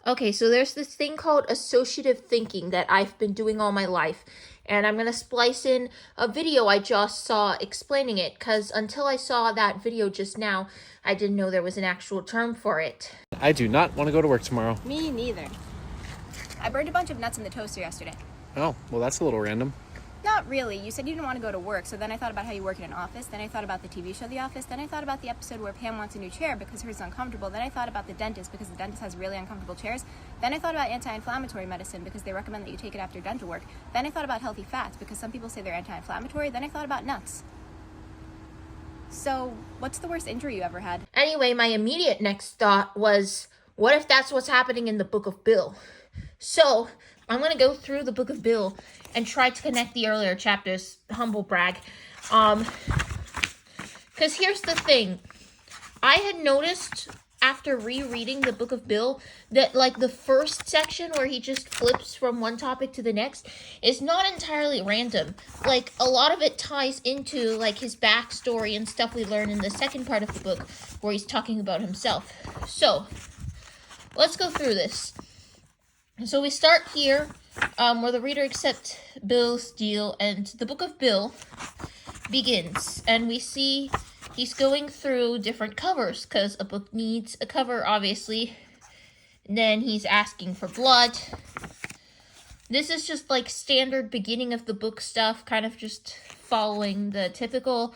Okay, so there's this thing called associative thinking that I've been doing all my life. And I'm going to splice in a video I just saw explaining it, because until I saw that video just now, I didn't know there was an actual term for it. I do not want to go to work tomorrow. Me neither. I burned a bunch of nuts in the toaster yesterday. Oh, well, that's a little random. Not really. You said you didn't want to go to work, so then I thought about how you work in an office, then I thought about the TV show The Office, then I thought about the episode where Pam wants a new chair because hers is uncomfortable, then I thought about the dentist because the dentist has really uncomfortable chairs, then I thought about anti-inflammatory medicine because they recommend that you take it after dental work, then I thought about healthy fats because some people say they're anti-inflammatory, then I thought about nuts. So, what's the worst injury you ever had? Anyway, my immediate next thought was, what if that's what's happening in the Book of Bill? So, I'm going to go through the Book of Bill and try to connect the earlier chapters. Humble brag. Because here's the thing. I had noticed after rereading the Book of Bill that, like, the first section where he just flips from one topic to the next is not entirely random. Like, a lot of it ties into, like, his backstory and stuff we learn in the second part of the book where he's talking about himself. So, let's go through this. So we start here, where the reader accepts Bill's deal, and the Book of Bill begins, and we see he's going through different covers, because a book needs a cover, obviously. And then he's asking for blood. This is just like standard beginning of the book stuff, kind of just following the typical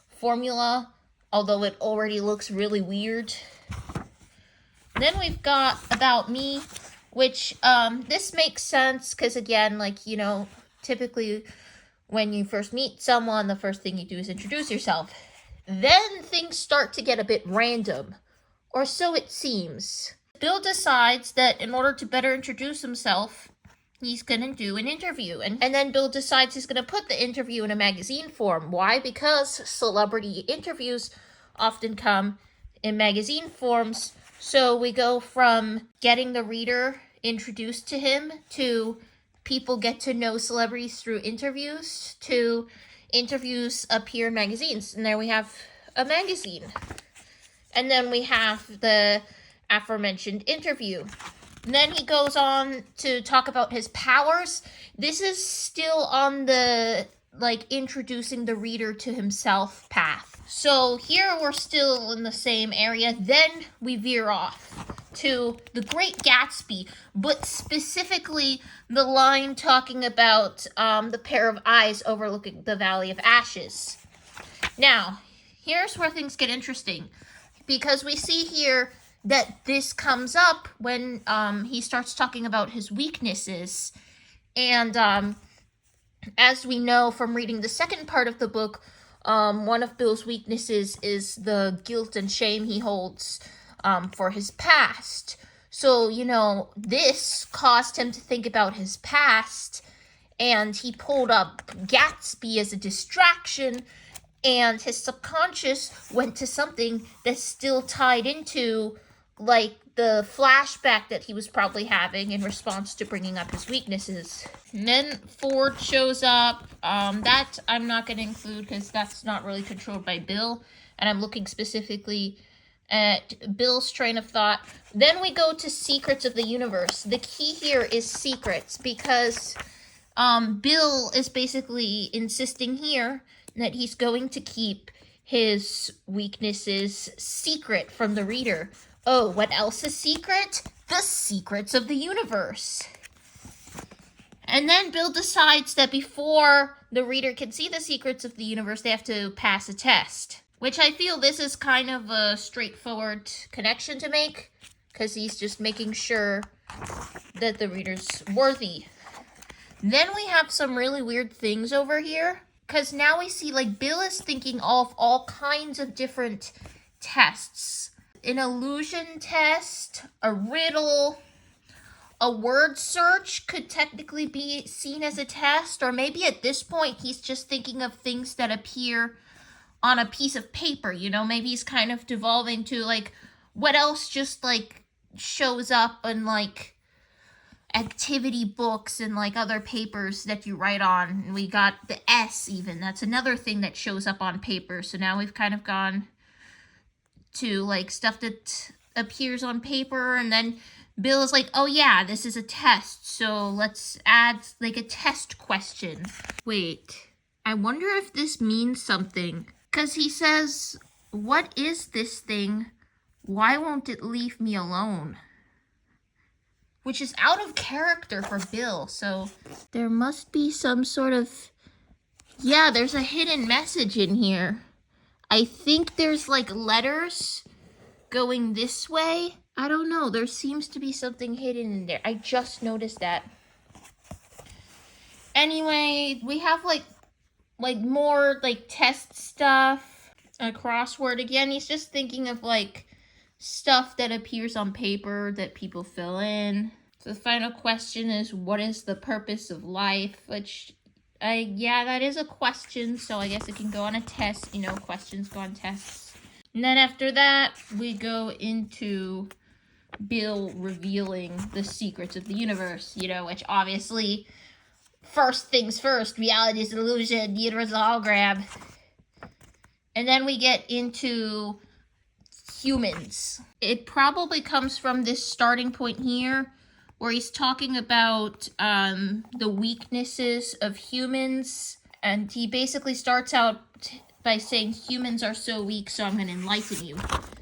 formula, although it already looks really weird. Then we've got About Me, which, this makes sense, because again, like, you know, typically when you first meet someone, the first thing you do is introduce yourself. Then things start to get a bit random, or so it seems. Bill decides that in order to better introduce himself, he's gonna do an interview, and then Bill decides he's gonna put the interview in a magazine form. Why? Because celebrity interviews often come in magazine forms. So we go from getting the reader introduced to him to people get to know celebrities through interviews to interviews appear in magazines. And there we have a magazine. And then we have the aforementioned interview. And then he goes on to talk about his powers. This is still on the, like, introducing the reader to himself path. So here we're still in the same area. Then we veer off to The Great Gatsby, but specifically the line talking about the pair of eyes overlooking the Valley of Ashes. Now, here's where things get interesting, because we see here that this comes up when he starts talking about his weaknesses. And as we know from reading the second part of the book, one of Bill's weaknesses is the guilt and shame he holds for his past. So, you know, this caused him to think about his past, and he pulled up Gatsby as a distraction, and his subconscious went to something that's still tied into, like, the flashback that he was probably having in response to bringing up his weaknesses. And then Ford shows up. That I'm not going to include because that's not really controlled by Bill. And I'm looking specifically at Bill's train of thought. Then we go to Secrets of the Universe. The key here is secrets, because Bill is basically insisting here that he's going to keep his weaknesses secret from the reader. Oh, what else is secret? The secrets of the universe. And then Bill decides that before the reader can see the secrets of the universe, they have to pass a test. Which I feel this is kind of a straightforward connection to make, because he's just making sure that the reader's worthy. Then we have some really weird things over here, because now we see, like, Bill is thinking of all kinds of different tests. An illusion test, a riddle, a word search could technically be seen as a test, or maybe at this point he's just thinking of things that appear on a piece of paper, you know? Maybe he's kind of devolving to, like, what else just, like, shows up in, like, activity books and, like, other papers that you write on. And we got the S even. That's another thing that shows up on paper. So now we've kind of gone to, like, stuff that appears on paper, and then Bill is like, oh yeah, this is a test, so let's add like a test question. Wait, I wonder if this means something. Because he says, what is this thing? Why won't it leave me alone? Which is out of character for Bill, so there must be some sort of... Yeah, there's a hidden message in here. I think there's like letters going this way. I don't know. There seems to be something hidden in there. I just noticed that. Anyway, we have like more like test stuff. A crossword again. He's just thinking of like stuff that appears on paper that people fill in. So the final question is, what is the purpose of life? Which, yeah, that is a question. So I guess it can go on a test. You know, questions go on tests. And then after that, we go into Bill revealing the secrets of the universe, you know, which obviously, first things first, reality is an illusion, the universe is a hologram. And then we get into humans. It probably comes from this starting point here, where he's talking about the weaknesses of humans. And he basically starts out by saying humans are so weak, so I'm going to enlighten you.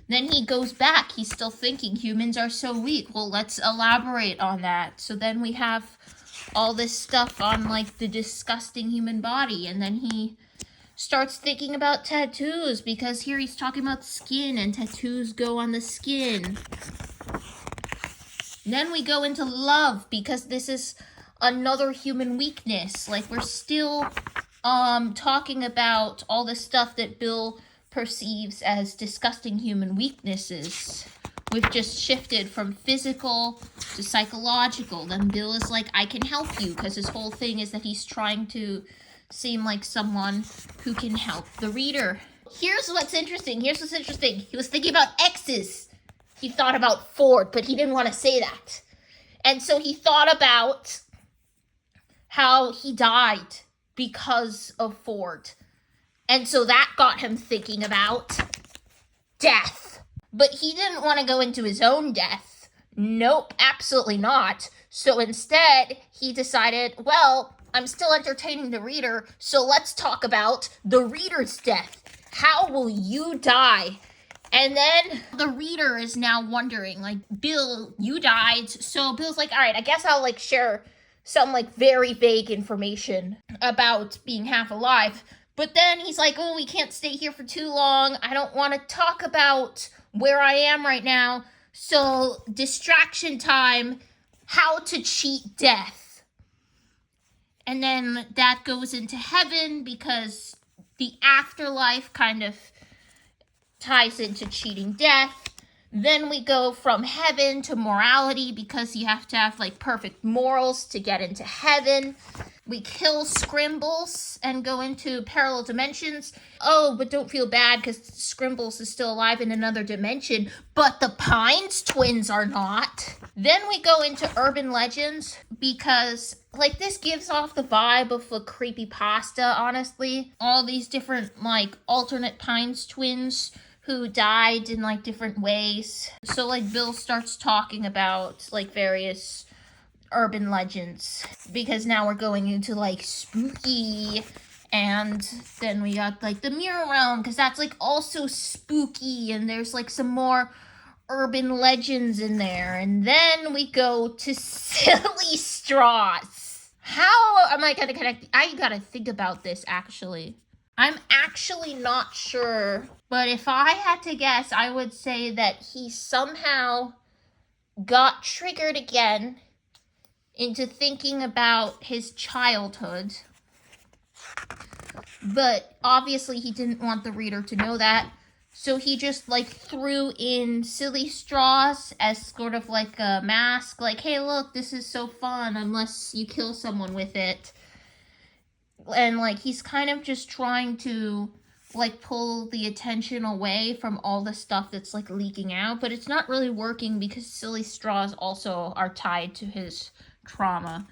Then he goes back. He's still thinking humans are so weak. Well, let's elaborate on that. So then we have all this stuff on like the disgusting human body. And then he starts thinking about tattoos, because here he's talking about skin and tattoos go on the skin. Then we go into love, because this is another human weakness. Like, we're still talking about all the stuff that Bill perceives as disgusting human weaknesses. We've just shifted from physical to psychological. Then Bill is like, I can help you, because his whole thing is that he's trying to seem like someone who can help the reader. Here's what's interesting. He was thinking about X's. He thought about Ford, but he didn't want to say that. And so he thought about how he died because of Ford. And so that got him thinking about death. But he didn't want to go into his own death. Nope, absolutely not. So instead, he decided, well, I'm still entertaining the reader, so let's talk about the reader's death. How will you die? And then the reader is now wondering, like, Bill, you died. So Bill's like, all right, I guess I'll like share some like very vague information about being half alive. But then he's like, oh, we can't stay here for too long. I don't want to talk about where I am right now. So distraction time, how to cheat death. And then that goes into heaven, because the afterlife kind of ties into cheating death. Then we go from heaven to morality, because you have to have like perfect morals to get into heaven. We kill Scrimbles and go into parallel dimensions. Oh, but don't feel bad, because Scrimbles is still alive in another dimension, but the Pines twins are not. Then we go into urban legends, because like this gives off the vibe of a creepypasta, honestly. All these different like alternate Pines twins who died in like different ways. So like Bill starts talking about like various urban legends, because now we're going into like spooky, and then we got like the mirror realm, because that's like also spooky, and there's like some more urban legends in there. And then we go to silly straws. How am I gonna connect? I gotta think about this actually. I'm actually not sure, but if I had to guess, I would say that he somehow got triggered again into thinking about his childhood. But obviously he didn't want the reader to know that, so he just like threw in silly straws as sort of like a mask, like, hey look, this is so fun unless you kill someone with it. And like he's kind of just trying to like pull the attention away from all the stuff that's like leaking out, but it's not really working, because silly straws also are tied to his trauma.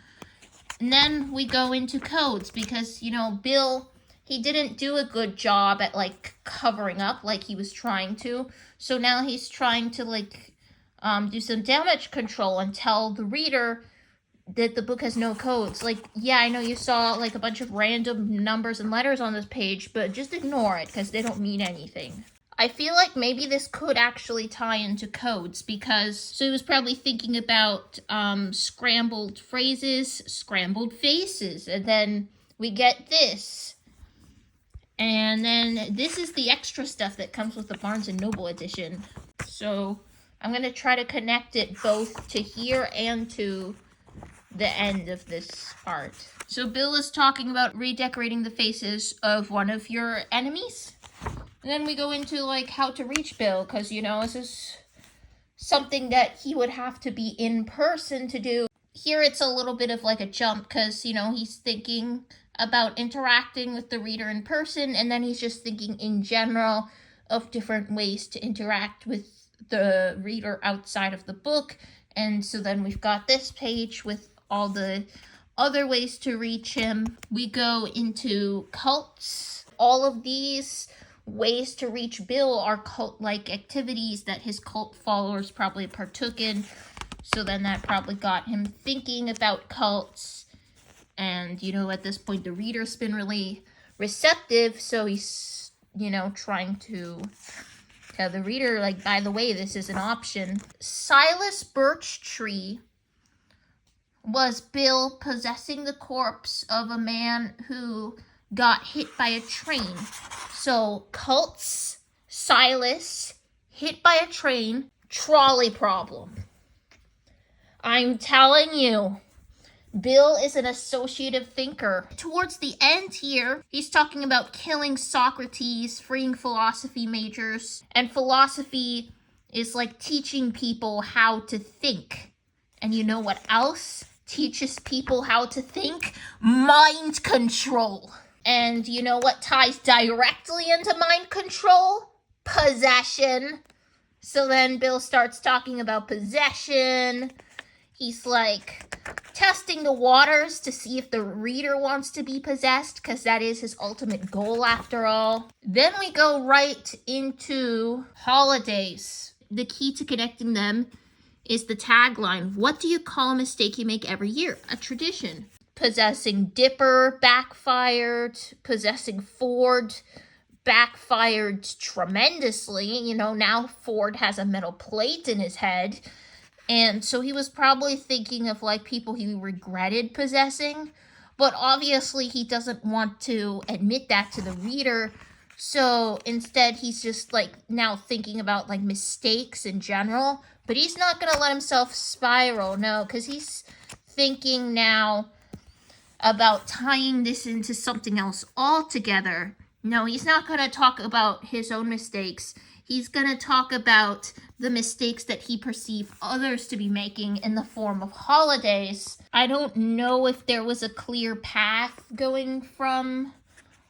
And then we go into codes, because, you know, Bill, he didn't do a good job at like covering up like he was trying to. So now he's trying to like do some damage control and tell the reader that the book has no codes. Like, yeah, I know you saw like a bunch of random numbers and letters on this page, but just ignore it because they don't mean anything. I feel like maybe this could actually tie into codes because, so he was probably thinking about scrambled phrases, scrambled faces, and then we get this. And then this is the extra stuff that comes with the Barnes & Noble edition. So I'm going to try to connect it both to here and to the end of this part. So Bill is talking about redecorating the faces of one of your enemies. And then we go into like how to reach Bill, because this is something that he would have to be in person to do. Here it's a little bit of like a jump because he's thinking about interacting with the reader in person, and then he's just thinking in general of different ways to interact with the reader outside of the book. And so then we've got this page with all the other ways to reach him. We go into cults. All of these ways to reach Bill are cult-like activities that his cult followers probably partook in. So then that probably got him thinking about cults. And, at this point, the reader's been really receptive. So he's, trying to tell the reader, like, by the way, this is an option. Silas Birchtree was Bill possessing the corpse of a man who got hit by a train. So, cults, Silas, hit by a train, trolley problem. I'm telling you, Bill is an associative thinker. Towards the end here, he's talking about killing Socrates, freeing philosophy majors, and philosophy is like teaching people how to think. And you know what else teaches people how to think? Mind control. And you know what ties directly into mind control? Possession. So then Bill starts talking about possession. He's like testing the waters to see if the reader wants to be possessed, because that is his ultimate goal after all. Then we go right into holidays. The key to connecting them is the tagline. What do you call a mistake you make every year? A tradition. Possessing Dipper backfired. Possessing Ford backfired tremendously. Now Ford has a metal plate in his head. And so he was probably thinking of like people he regretted possessing. But obviously he doesn't want to admit that to the reader. So instead he's just like now thinking about like mistakes in general. But he's not going to let himself spiral, no, because he's thinking now about tying this into something else altogether. No, he's not going to talk about his own mistakes. He's going to talk about the mistakes that he perceived others to be making in the form of holidays. I don't know if there was a clear path going from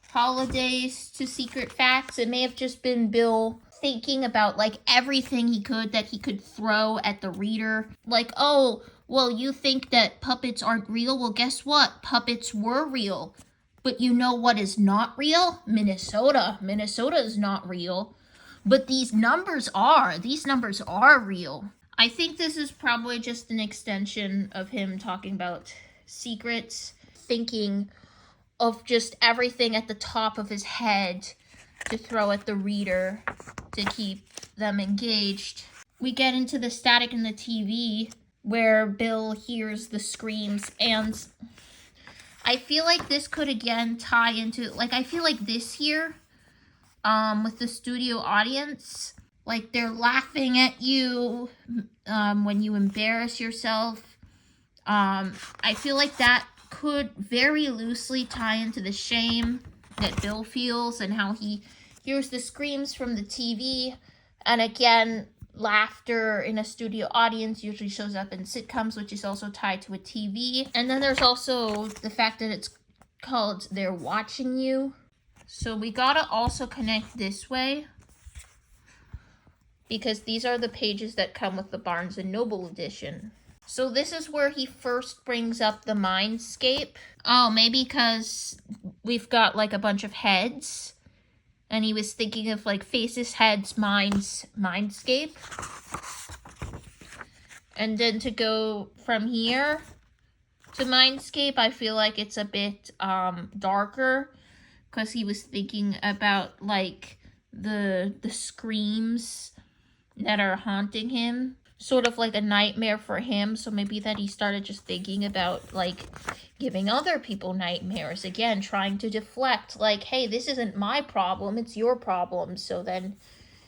holidays to secret facts. It may have just been Bill thinking about like everything he could that he could throw at the reader. Like, oh, well, you think that puppets aren't real? Well, guess what? Puppets were real. But you know what is not real? Minnesota. Minnesota is not real. But these numbers are. These numbers are real. I think this is probably just an extension of him talking about secrets, thinking of just everything at the top of his head to throw at the reader to keep them engaged. We get into the static in the TV where Bill hears the screams, and I feel like this could again tie into, like, I feel like this here, with the studio audience, like they're laughing at you when you embarrass yourself. I feel like that could very loosely tie into the shame that Bill feels and how he hears the screams from the TV. And again, laughter in a studio audience usually shows up in sitcoms, which is also tied to a TV. And then there's also the fact that it's called They're Watching You. So we gotta also connect this way, because these are the pages that come with the Barnes & Noble edition. So this is where he first brings up the mindscape. Oh, maybe because we've got like a bunch of heads, and he was thinking of like faces, heads, minds, mindscape. And then to go from here to Mindscape, I feel like it's a bit darker, because he was thinking about like the screams that are haunting him, sort of like a nightmare for him. So maybe that he started just thinking about like giving other people nightmares, again trying to deflect, like, hey, this isn't my problem, it's your problem. So then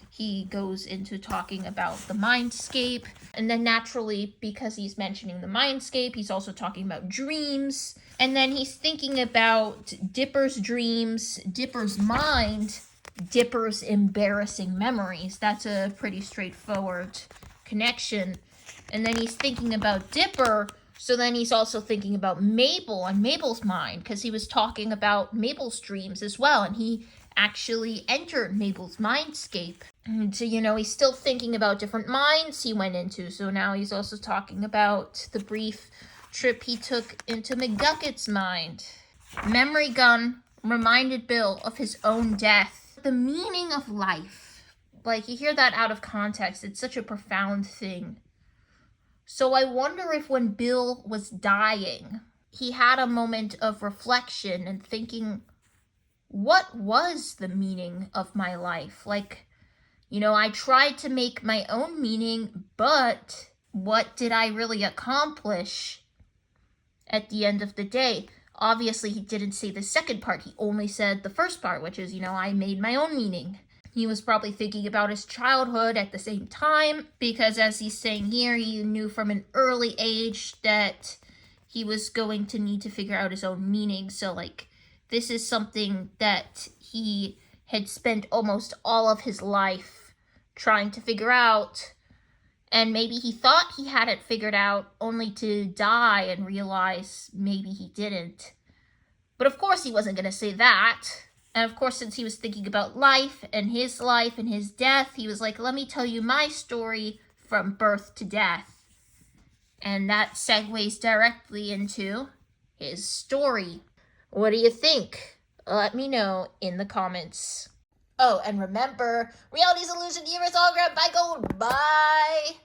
he goes into talking about the mindscape, and then naturally, because he's mentioning the mindscape, he's also talking about dreams, and then he's thinking about Dipper's dreams, Dipper's mind, Dipper's embarrassing memories. That's a pretty straightforward connection. And then he's thinking about Dipper, so then he's also thinking about Mabel and Mabel's mind, because he was talking about Mabel's dreams as well, and he actually entered Mabel's mindscape. And so, he's still thinking about different minds he went into. So now he's also talking about the brief trip he took into McGucket's mind. Memory gun reminded Bill of his own death. The meaning of life. Like, you hear that out of context. It's such a profound thing. So I wonder if when Bill was dying, he had a moment of reflection and thinking, what was the meaning of my life? Like, I tried to make my own meaning, but what did I really accomplish at the end of the day? Obviously, he didn't say the second part. He only said the first part, which is, I made my own meaning. He was probably thinking about his childhood at the same time, because as he's saying here, he knew from an early age that he was going to need to figure out his own meaning. So, like, this is something that he had spent almost all of his life trying to figure out. And maybe he thought he had it figured out, only to die and realize maybe he didn't. But of course he wasn't going to say that. And of course, since he was thinking about life and his death, he was like, let me tell you my story from birth to death. And that segues directly into his story. What do you think? Let me know in the comments. Oh, and remember, Reality's Illusion Universe Hologram by Gold. Bye!